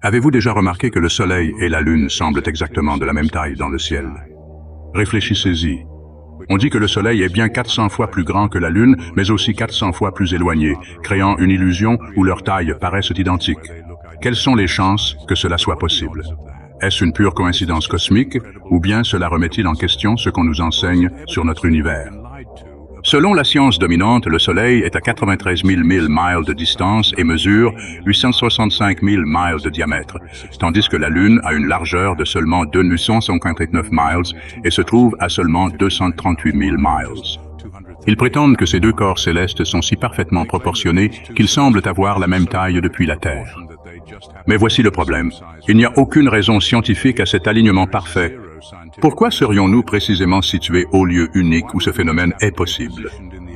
Avez-vous déjà remarqué que le Soleil et la Lune semblent exactement de la même taille dans le ciel? Réfléchissez-y. On dit que le Soleil est bien 400 fois plus grand que la Lune, mais aussi 400 fois plus éloigné, créant une illusion où leurs tailles paraissent identiques. Quelles sont les chances que cela soit possible? Est-ce une pure coïncidence cosmique, ou bien cela remet-il en question ce qu'on nous enseigne sur notre univers? Selon la science dominante, le Soleil est à 93 000 miles de distance et mesure 865 000 miles de diamètre, tandis que la Lune a une largeur de seulement 259 miles et se trouve à seulement 238 000 miles. Ils prétendent que ces deux corps célestes sont si parfaitement proportionnés qu'ils semblent avoir la même taille depuis la Terre. Mais voici le problème. Il n'y a aucune raison scientifique à cet alignement parfait. Pourquoi serions-nous précisément situés au lieu unique où ce phénomène est possible?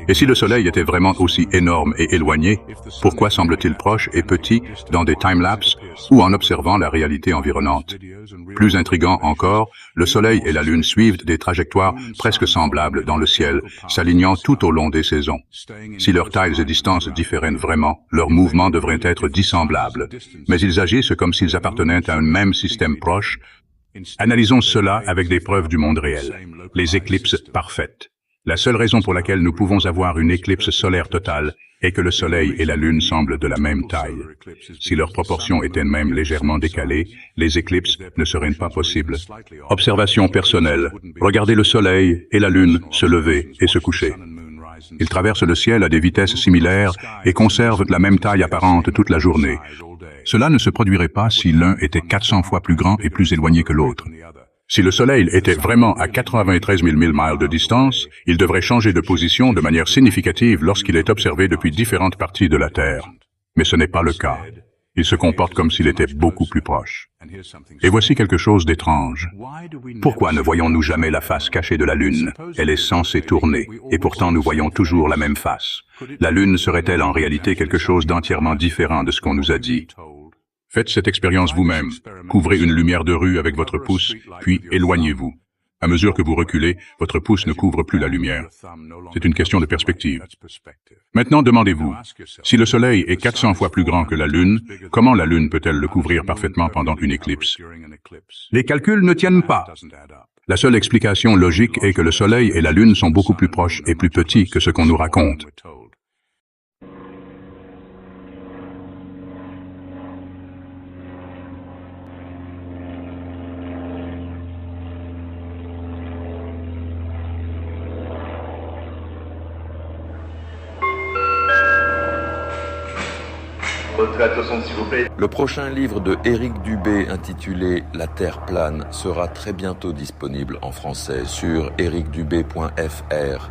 Et si le Soleil était vraiment aussi énorme et éloigné, pourquoi semble-t-il proche et petit dans des time-lapses ou en observant la réalité environnante? Plus intriguant encore, le Soleil et la Lune suivent des trajectoires presque semblables dans le ciel, s'alignant tout au long des saisons. Si leurs tailles et distances différaient vraiment, leurs mouvements devraient être dissemblables. Mais ils agissent comme s'ils appartenaient à un même système proche. Analysons cela avec des preuves du monde réel, les éclipses parfaites. La seule raison pour laquelle nous pouvons avoir une éclipse solaire totale est que le Soleil et la Lune semblent de la même taille. Si leurs proportions étaient même légèrement décalées, les éclipses ne seraient pas possibles. Observation personnelle. Regardez le Soleil et la Lune se lever et se coucher. Ils traversent le ciel à des vitesses similaires et conservent la même taille apparente toute la journée. Cela ne se produirait pas si l'un était 400 fois plus grand et plus éloigné que l'autre. Si le Soleil était vraiment à 93 000 miles de distance, il devrait changer de position de manière significative lorsqu'il est observé depuis différentes parties de la Terre. Mais ce n'est pas le cas. Il se comporte comme s'il était beaucoup plus proche. Et voici quelque chose d'étrange. Pourquoi ne voyons-nous jamais la face cachée de la Lune? Elle est censée tourner, et pourtant nous voyons toujours la même face. La Lune serait-elle en réalité quelque chose d'entièrement différent de ce qu'on nous a dit? Faites cette expérience vous-même. Couvrez une lumière de rue avec votre pouce, puis éloignez-vous. À mesure que vous reculez, votre pouce ne couvre plus la lumière. C'est une question de perspective. Maintenant, demandez-vous, si le Soleil est 400 fois plus grand que la Lune, comment la Lune peut-elle le couvrir parfaitement pendant une éclipse? Les calculs ne tiennent pas. La seule explication logique est que le Soleil et la Lune sont beaucoup plus proches et plus petits que ce qu'on nous raconte. Le prochain livre de Éric Dubé intitulé La Terre plane sera très bientôt disponible en français sur ericdubé.fr.